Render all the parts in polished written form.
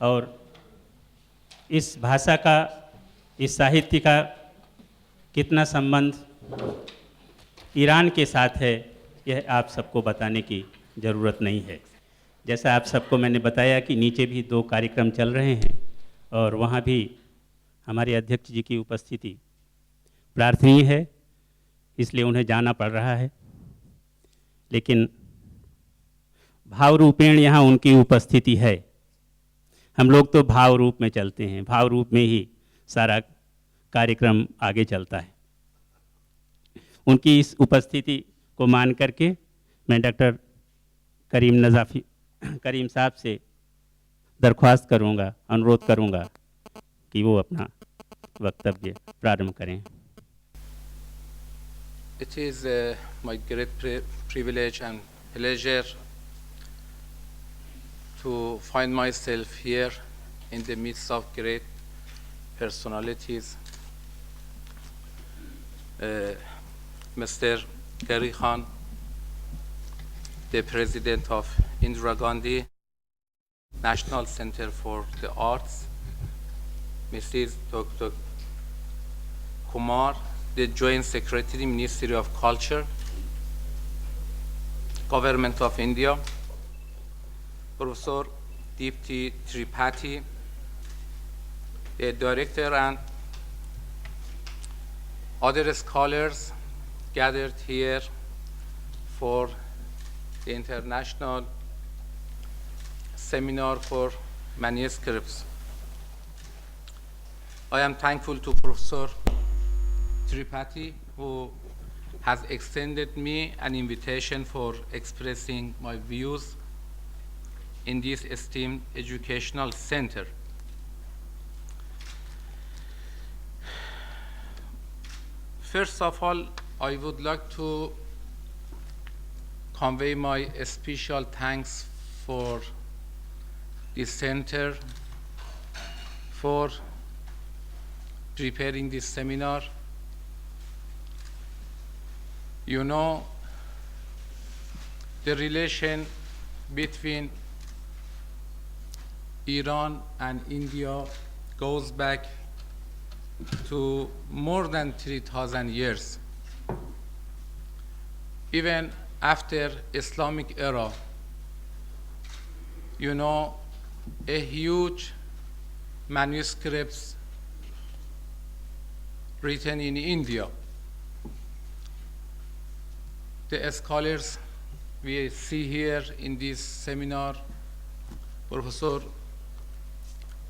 और इस भाषा का, इस साहित्य का कितना संबंध ईरान के साथ है, यह आप सबको बताने की ज़रूरत नहीं है। जैसा आप सबको मैंने बताया कि नीचे भी 2 कार्यक्रम चल रहे हैं और वहाँ भी हमारे अध्यक्ष जी की उपस्थिति प्रार्थनीय है, इसलिए उन्हें जाना पड़ रहा है। लेकिन भाव रूपेण यहाँ उनकी उपस्थिति है। हम लोग तो भाव रूप में चलते हैं, भाव रूप में ही सारा कार्यक्रम आगे चलता है। उनकी इस उपस्थिति को मान करके मैं डॉक्टर करीम साहब से दरख्वास्त करूँगा, अनुरोध करूँगा कि वो अपना वक्तव्य प्रारंभ करें। It is my great privilege and pleasure to find myself here in the midst of great personalities. Mr. Gary Khan, the President of Indira Gandhi National Center for the Arts, Mrs. Dr. Kumar, the Joint Secretary, Ministry of Culture, Government of India, Professor Deepti Tripathi, the Director, and other scholars gathered here for the International Seminar for Manuscripts. I am thankful to Professor Tripathi, who has extended me an invitation for expressing my views in this esteemed educational center. First of all, I would like to convey my special thanks for this center for preparing this seminar. You know, the relation between Iran and India goes back to more than 3,000 years. Even after Islamic era, you know, a huge manuscripts written in India. The scholars we see here in this seminar, Professor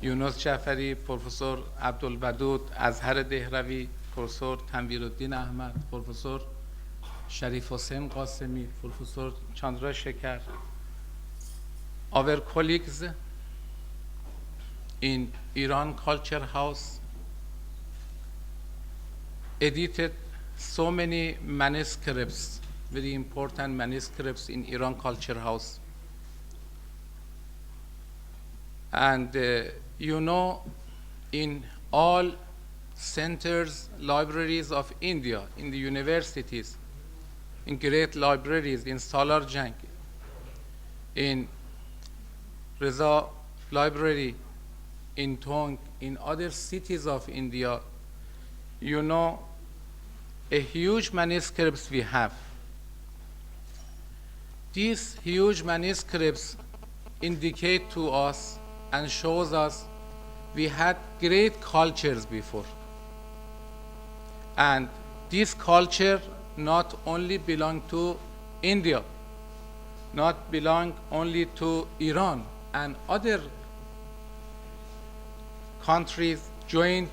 Yunus Jafari, Professor Abdul Badud, Azhar Dehravi, Professor Tanviruddin Ahmad, Professor Sharif Hossein Qasemi, Professor Chandra Shekhar, our colleagues in Iran Culture House edited so many manuscripts, very important manuscripts in Iran Culture House. And you know, in all centers, libraries of India, in the universities, in great libraries, in Salar Jang, in Reza Library, in Tong, in other cities of India, you know, a huge manuscripts we have. These huge manuscripts indicate to us and shows us we had great cultures before. And this culture not only belong to India, not belong only to Iran, and other countries joined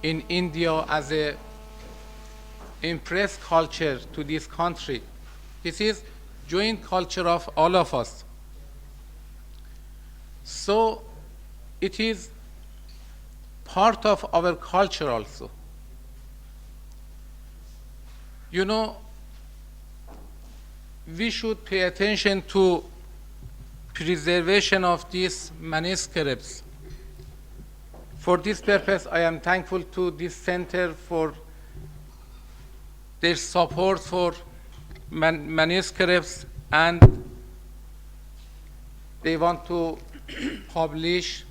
in India as a impress culture to this country. This is joint culture of all of us. So it is part of our culture also. You know, we should pay attention to preservation of these manuscripts. For this purpose, I am thankful to this center for their support for manuscripts and they want to publish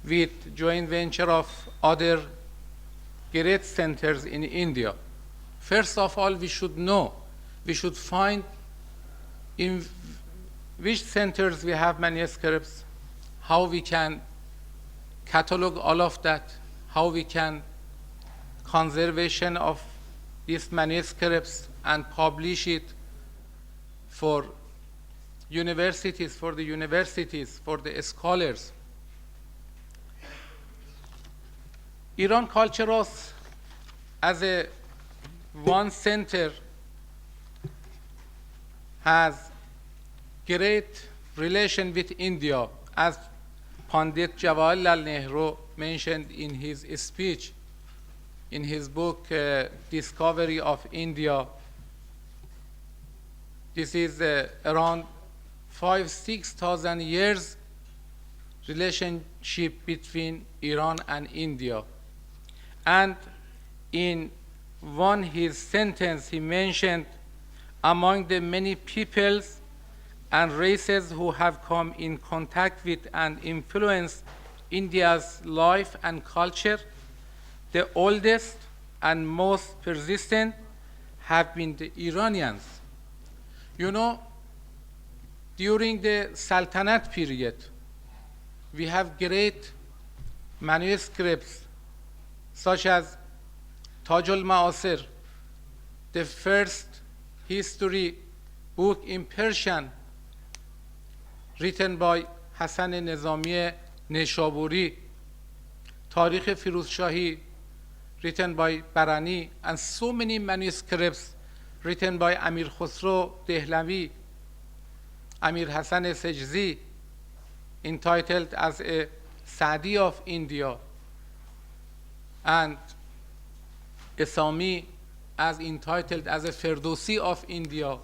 with joint venture of other great centers in India. First of all, we should know, we should find in which centers we have manuscripts, how we can catalog all of that, how we can conservation of these manuscripts and publish it for universities, for the scholars. Iran Culturos as a one center has great relation with India, as Pandit Jawaharlal Nehru mentioned in his speech, in his book, Discovery of India. This is around 5,000-6,000 years relationship between Iran and India. And in one his sentence, he mentioned, among the many peoples and races who have come in contact with and influenced India's life and culture, the oldest and most persistent have been the Iranians. You know, during the Sultanate period, we have great manuscripts such as Taj al-Ma'asir, the first history book in Persian written by Hasan Nizami Neshaburi, Tarikh Firuz Shahi written by Barani, and so many manuscripts written by Amir Khusro Dehlavi, Amir Hasan Sejzi, entitled as a Sadi of India, and Isami as entitled as a Ferdowsi of India.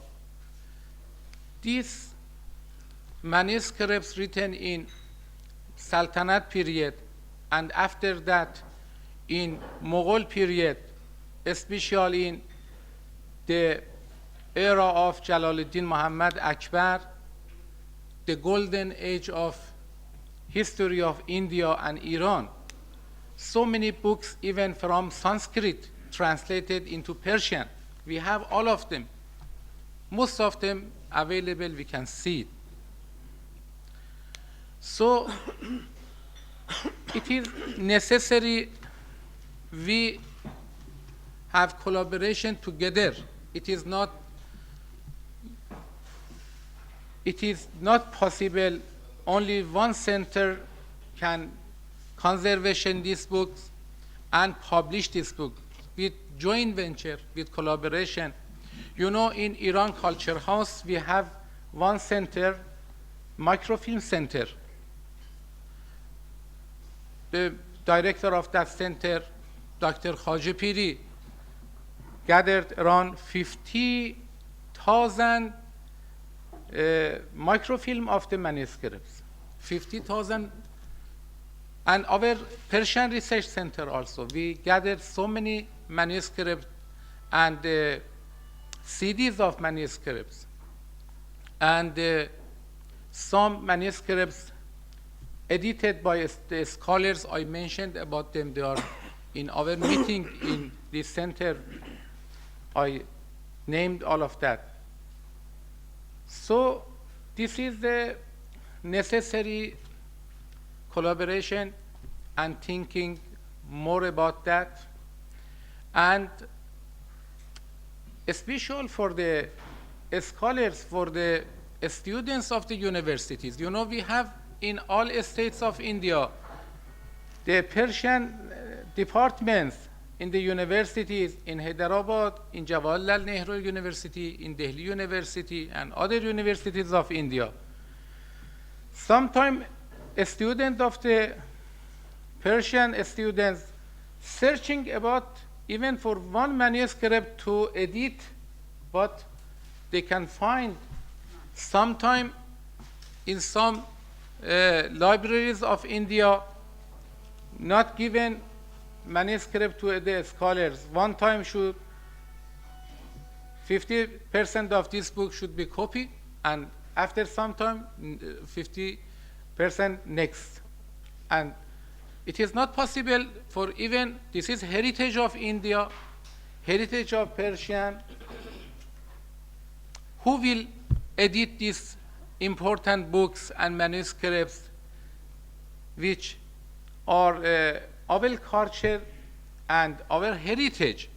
These manuscripts written in Sultanate period and after that in Mughal period, especially in the era of Jalaluddin Muhammad Akbar, the golden age of history of India and Iran. So many books, even from Sanskrit, translated into Persian. We have all of them. Most of them available, we can see it. So it is necessary we have collaboration together. It is not possible only one center can conservation these books and publish this book. With joint venture, with collaboration. You know, in Iran Culture House, we have one center, microfilm center. The director of that center, Dr. Khaji Piri, gathered around 50,000 microfilm of the manuscripts. 50,000. And our Persian Research Center also, we gathered so many manuscripts and CDs of manuscripts. And some manuscripts edited by the scholars, I mentioned about them, they are in our meeting in this center. I named all of that. So this is the necessary collaboration and thinking more about that. And especially for the scholars, for the students of the universities. You know, we have in all states of India, the Persian departments in the universities, in Hyderabad, in Jawaharlal Nehru University, in Delhi University, and other universities of India. Sometimes a student of the Persian students searching about even for one manuscript to edit, but they can find sometime in some libraries of India not given manuscript to the scholars. One time should 50% of this book should be copied and after some time, 50% next. And it is not possible for even, this is heritage of India, heritage of Persian. Who will edit these important books and manuscripts which are our culture and our heritage?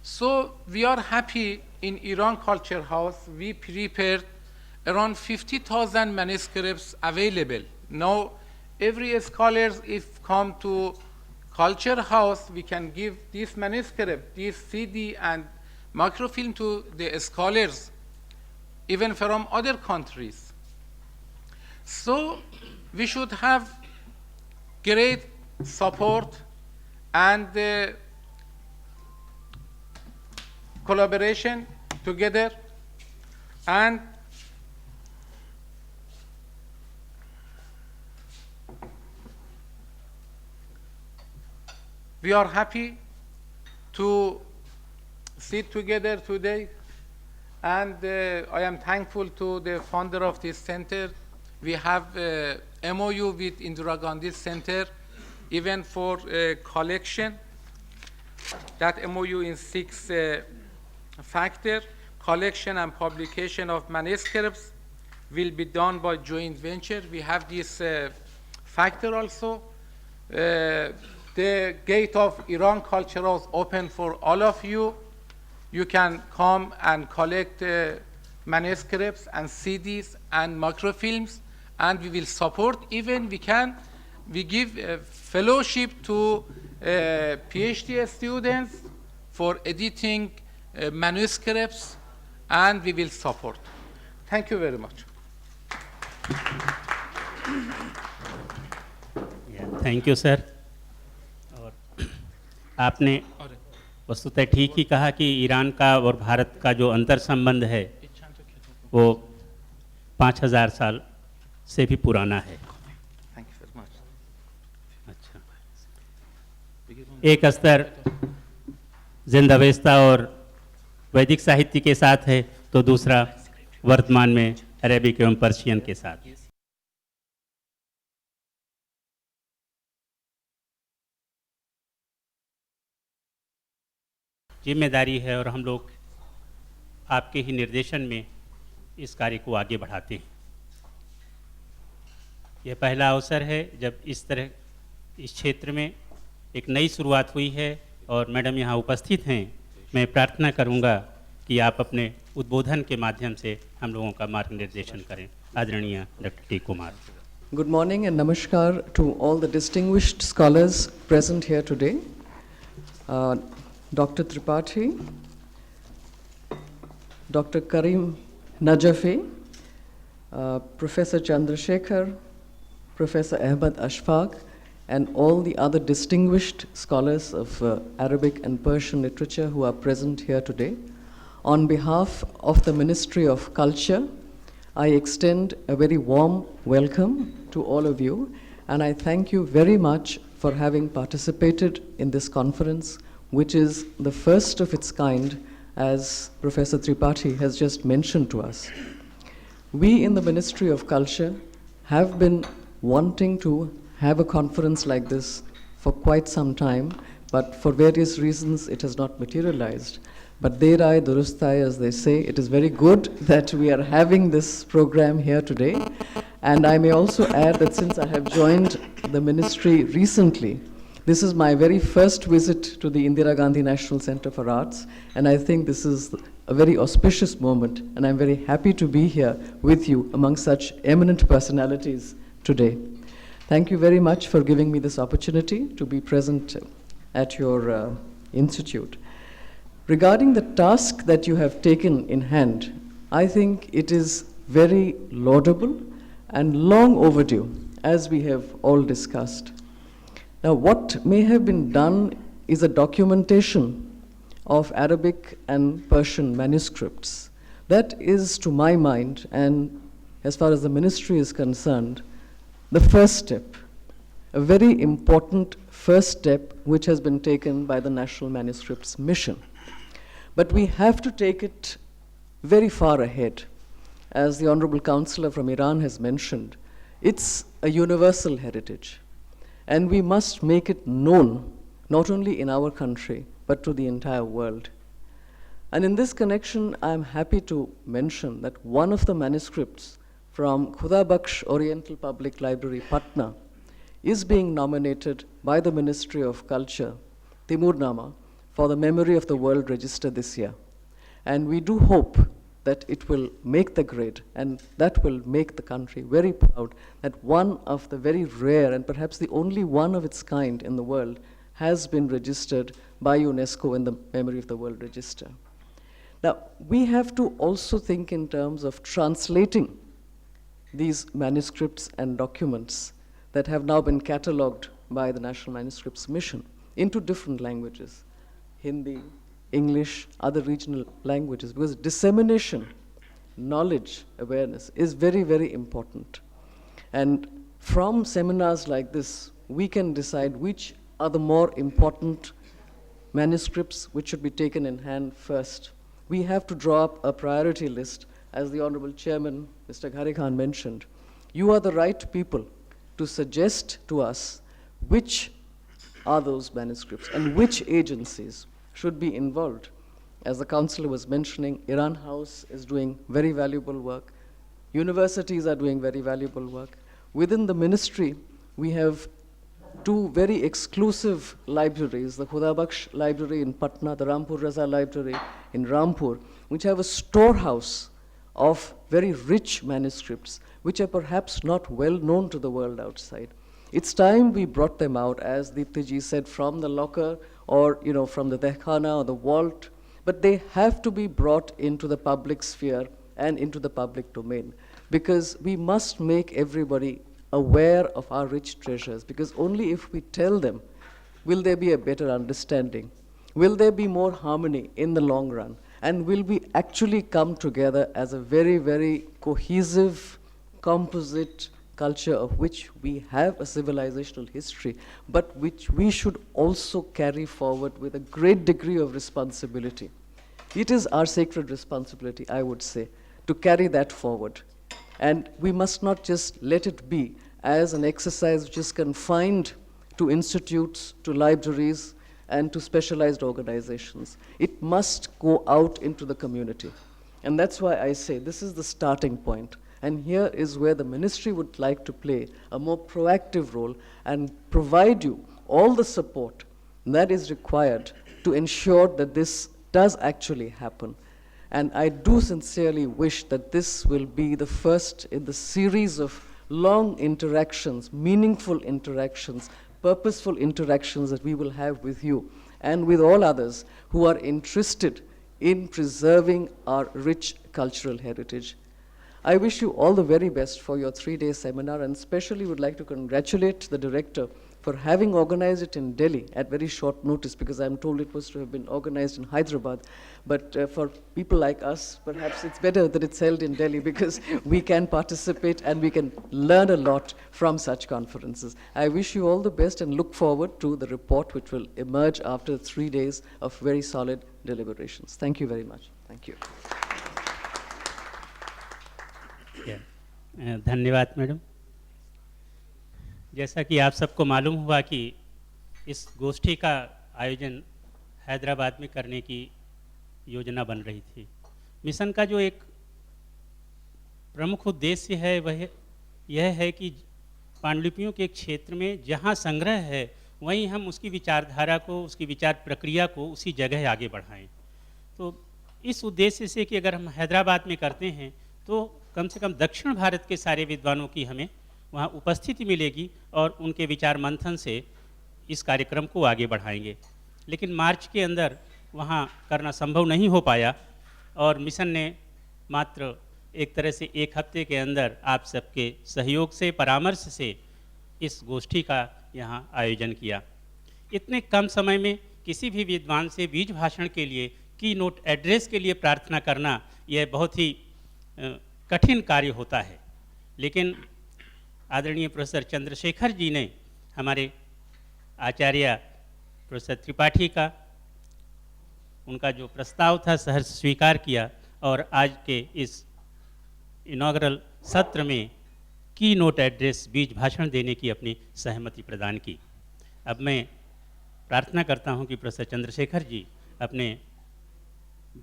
So we are happy in Iran Culture House. We prepared around 50,000 manuscripts available. Now, every scholars, if come to Culture House, we can give this manuscript, this CD and microfilm to the scholars, even from other countries. So we should have great support and collaboration together, and we are happy to sit together today, and I am thankful to the founder of this center. We have MOU with Indira Gandhi Center, even for collection. That MOU in 6 factor. Collection and publication of manuscripts will be done by joint venture. We have this factor also. The gate of Iran Culture is open for all of you. You can come and collect manuscripts and CDs and microfilms, and we will support. Even we give a fellowship to PhD students for editing manuscripts, and we will support. Thank you very much. Thank you sir. और आपने वस्तुतः ठीक ही कहा कि Iran का और भारत का जो अंतर संबंध है वो 5000 साल से भी पुराना है। अच्छा, एक स्तर जिंदावेस्ता और वैदिक साहित्य के साथ है, तो दूसरा वर्तमान में अरेबिक एवं पर्शियन के साथ। जिम्मेदारी है और हम लोग आपके ही निर्देशन में इस कार्य को आगे बढ़ाते हैं। यह पहला अवसर है जब इस तरह इस क्षेत्र में एक नई शुरुआत हुई है और मैडम यहाँ उपस्थित हैं। मैं प्रार्थना करूँगा कि आप अपने उद्बोधन के माध्यम से हम लोगों का मार्गनिर्देशन करें। आदरणीय doctor T Kumar. Good morning and namaskar to all the distinguished scholars present here today. Dr. Tripathi, Dr. Karim Najafi, Professor Chandrasekhar, Professor Ahmad Ashfaq, and all the other distinguished scholars of Arabic and Persian literature who are present here today. On behalf of the Ministry of Culture, I extend a very warm welcome to all of you, and I thank you very much for having participated in this conference, which is the first of its kind, as Professor Tripathi has just mentioned to us. We in the Ministry of Culture have been wanting to have a conference like this for quite some time, but for various reasons it has not materialized. But derai durustai, as they say, it is very good that we are having this program here today. And I may also add that since I have joined the ministry recently, this is my very first visit to the Indira Gandhi National Center for Arts, and I think this is a very auspicious moment, and I'm very happy to be here with you among such eminent personalities today. Thank you very much for giving me this opportunity to be present at your institute. Regarding the task that you have taken in hand, I think it is very laudable and long overdue, as we have all discussed. Now, what may have been done is a documentation of Arabic and Persian manuscripts. That is, to my mind, and as far as the ministry is concerned, the first step, a very important first step which has been taken by the National Manuscripts Mission. But we have to take it very far ahead. as the Honorable Counselor from Iran has mentioned, it's a universal heritage. And we must make it known, not only in our country, but to the entire world. And in this connection, I'm happy to mention that one of the manuscripts from Khuda Bakhsh Oriental Public Library, Patna, is being nominated by the Ministry of Culture, Timurnama, for the Memory of the World Register this year. And we do hope that it will make the grade, and that will make the country very proud that one of the very rare and perhaps the only one of its kind in the world has been registered by UNESCO in the Memory of the World Register. Now, we have to also think in terms of translating these manuscripts and documents that have now been catalogued by the National Manuscripts Mission into different languages, Hindi, English, other regional languages, because dissemination, knowledge, awareness is very, very important. And from seminars like this, we can decide which are the more important manuscripts which should be taken in hand first. We have to draw up a priority list, as the Honorable Chairman, Mr. Ghare Khan, mentioned. You are the right people to suggest to us which are those manuscripts and which agencies should be involved. As the Councillor was mentioning, Iran House is doing very valuable work. Universities are doing very valuable work. Within the ministry, we have two very exclusive libraries, the Khuda Bakhsh Library in Patna, the Rampur Raza Library in Rampur, which have a storehouse of very rich manuscripts, which are perhaps not well known to the world outside. It's time we brought them out, as Deepti said, from the locker or from the dehkhana or the vault, but they have to be brought into the public sphere and into the public domain, because we must make everybody aware of our rich treasures, because only if we tell them will there be a better understanding, will there be more harmony in the long run, and will we actually come together as a very, very cohesive, composite culture of which we have a civilizational history, but which we should also carry forward with a great degree of responsibility. It is our sacred responsibility, I would say, to carry that forward. And we must not just let it be as an exercise which is confined to institutes, to libraries, and to specialized organizations. It must go out into the community. And that's why I say this is the starting point. And here is where the ministry would like to play a more proactive role and provide you all the support that is required to ensure that this does actually happen. And I do sincerely wish that this will be the first in the series of long interactions, meaningful interactions, purposeful interactions that we will have with you and with all others who are interested in preserving our rich cultural heritage. I wish you all the very best for your 3-day seminar, and especially would like to congratulate the director for having organized it in Delhi at very short notice, because I'm told it was to have been organized in Hyderabad. But for people like us, perhaps it's better that it's held in Delhi, because we can participate and we can learn a lot from such conferences. I wish you all the best and look forward to the report which will emerge after 3 days of very solid deliberations. Thank you very much. Thank you. धन्यवाद madam. जैसा कि आप सबको मालूम हुआ कि इस गोष्ठी का आयोजन हैदराबाद में करने की योजना बन रही थी। मिशन का जो एक प्रमुख उद्देश्य है वह यह है कि पांडुलिपियों के क्षेत्र में जहाँ संग्रह है वहीं हम उसकी विचारधारा को, उसकी विचार प्रक्रिया को उसी जगह आगे बढ़ाएं। तो इस उद्देश्य से कि अगर हम हैदराबाद में करते हैं तो कम से कम दक्षिण भारत के सारे विद्वानों की हमें वहाँ उपस्थिति मिलेगी और उनके विचार मंथन से इस कार्यक्रम को आगे बढ़ाएंगे। लेकिन मार्च के अंदर वहाँ करना संभव नहीं हो पाया और मिशन ने मात्र एक तरह से 1 हफ्ते के अंदर आप सबके सहयोग से, परामर्श से इस गोष्ठी का यहाँ आयोजन किया। इतने कम समय में किसी भी विद्वान से बीज भाषण के लिए, की नोट एड्रेस के लिए प्रार्थना करना यह बहुत ही कठिन कार्य होता है। लेकिन आदरणीय प्रोफेसर चंद्रशेखर जी ने हमारे आचार्य प्रोफेसर त्रिपाठी का, उनका जो प्रस्ताव था सहर्ष स्वीकार किया और आज के इस इनॉग्रल सत्र में की नोट एड्रेस बीज भाषण देने की अपनी सहमति प्रदान की। अब मैं प्रार्थना करता हूं कि प्रोफेसर चंद्रशेखर जी अपने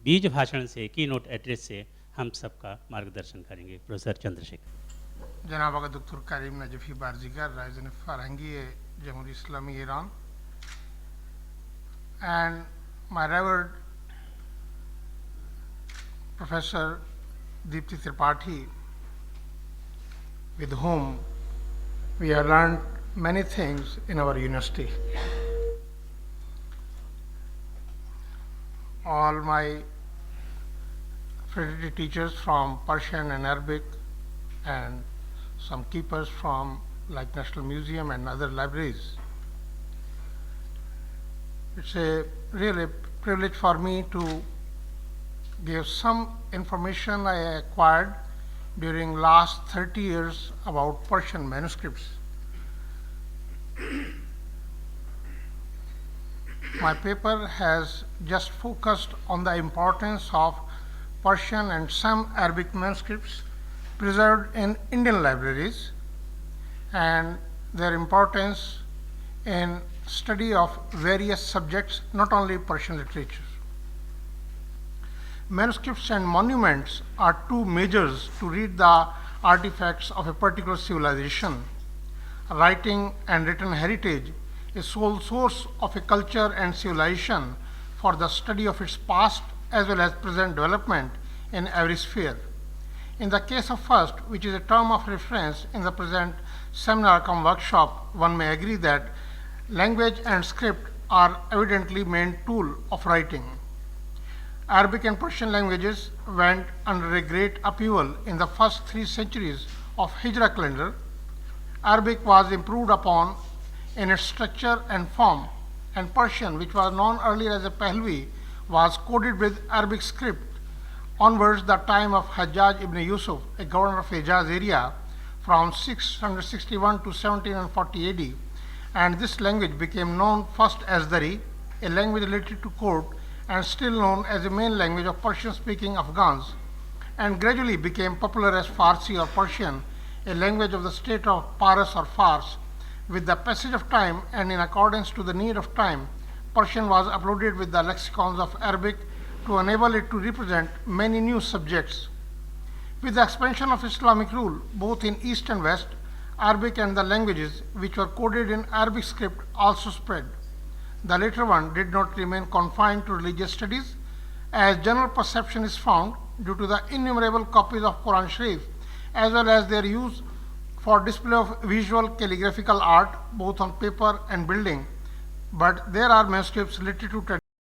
बीज भाषण से, की नोट एड्रेस से हम सबका मार्गदर्शन करेंगे। प्रोफेसर चंद्रशेखर। जनाब आका डॉक्टर करीम नजफी बारजीगर, राइजन फारंगी जमहूरी इस्लामी Iran, and my revered Professor Deepti Tripathi, with whom we have learned many things in our university. All my fraternity teachers from Persian and Arabic, and some keepers from like National Museum and other libraries. It's a really privilege for me to give some information I acquired during last 30 years about Persian manuscripts. My paper has just focused on the importance of Persian and some Arabic manuscripts preserved in Indian libraries and their importance in study of various subjects, not only Persian literature. Manuscripts and monuments are two measures to read the artifacts of a particular civilization. Writing and written heritage is sole source of a culture and civilization for the study of its past as well as present development in every sphere. In the case of first, which is a term of reference in the present seminar cum workshop, one may agree that language and script are evidently main tool of writing. Arabic and Persian languages went under a great upheaval in the first 3 centuries of Hijra calendar. Arabic was improved upon in its structure and form, and Persian, which was known earlier as a Pahlavi, was coded with Arabic script onwards the time of Hajjaj ibn Yusuf, a governor of Hijaz area, from 661 to 1740 AD, and this language became known first as Dari, a language related to court, and still known as the main language of Persian-speaking Afghans, and gradually became popular as Farsi or Persian, a language of the state of Paras or Fars. With the passage of time and in accordance to the need of time, Persian was uploaded with the lexicons of Arabic to enable it to represent many new subjects. With the expansion of Islamic rule, both in East and West, Arabic and the languages which were coded in Arabic script also spread. The latter one did not remain confined to religious studies, as general perception is found due to the innumerable copies of Quran Sharif, as well as their use for display of visual calligraphical art, both on paper and building. But there are manuscripts related to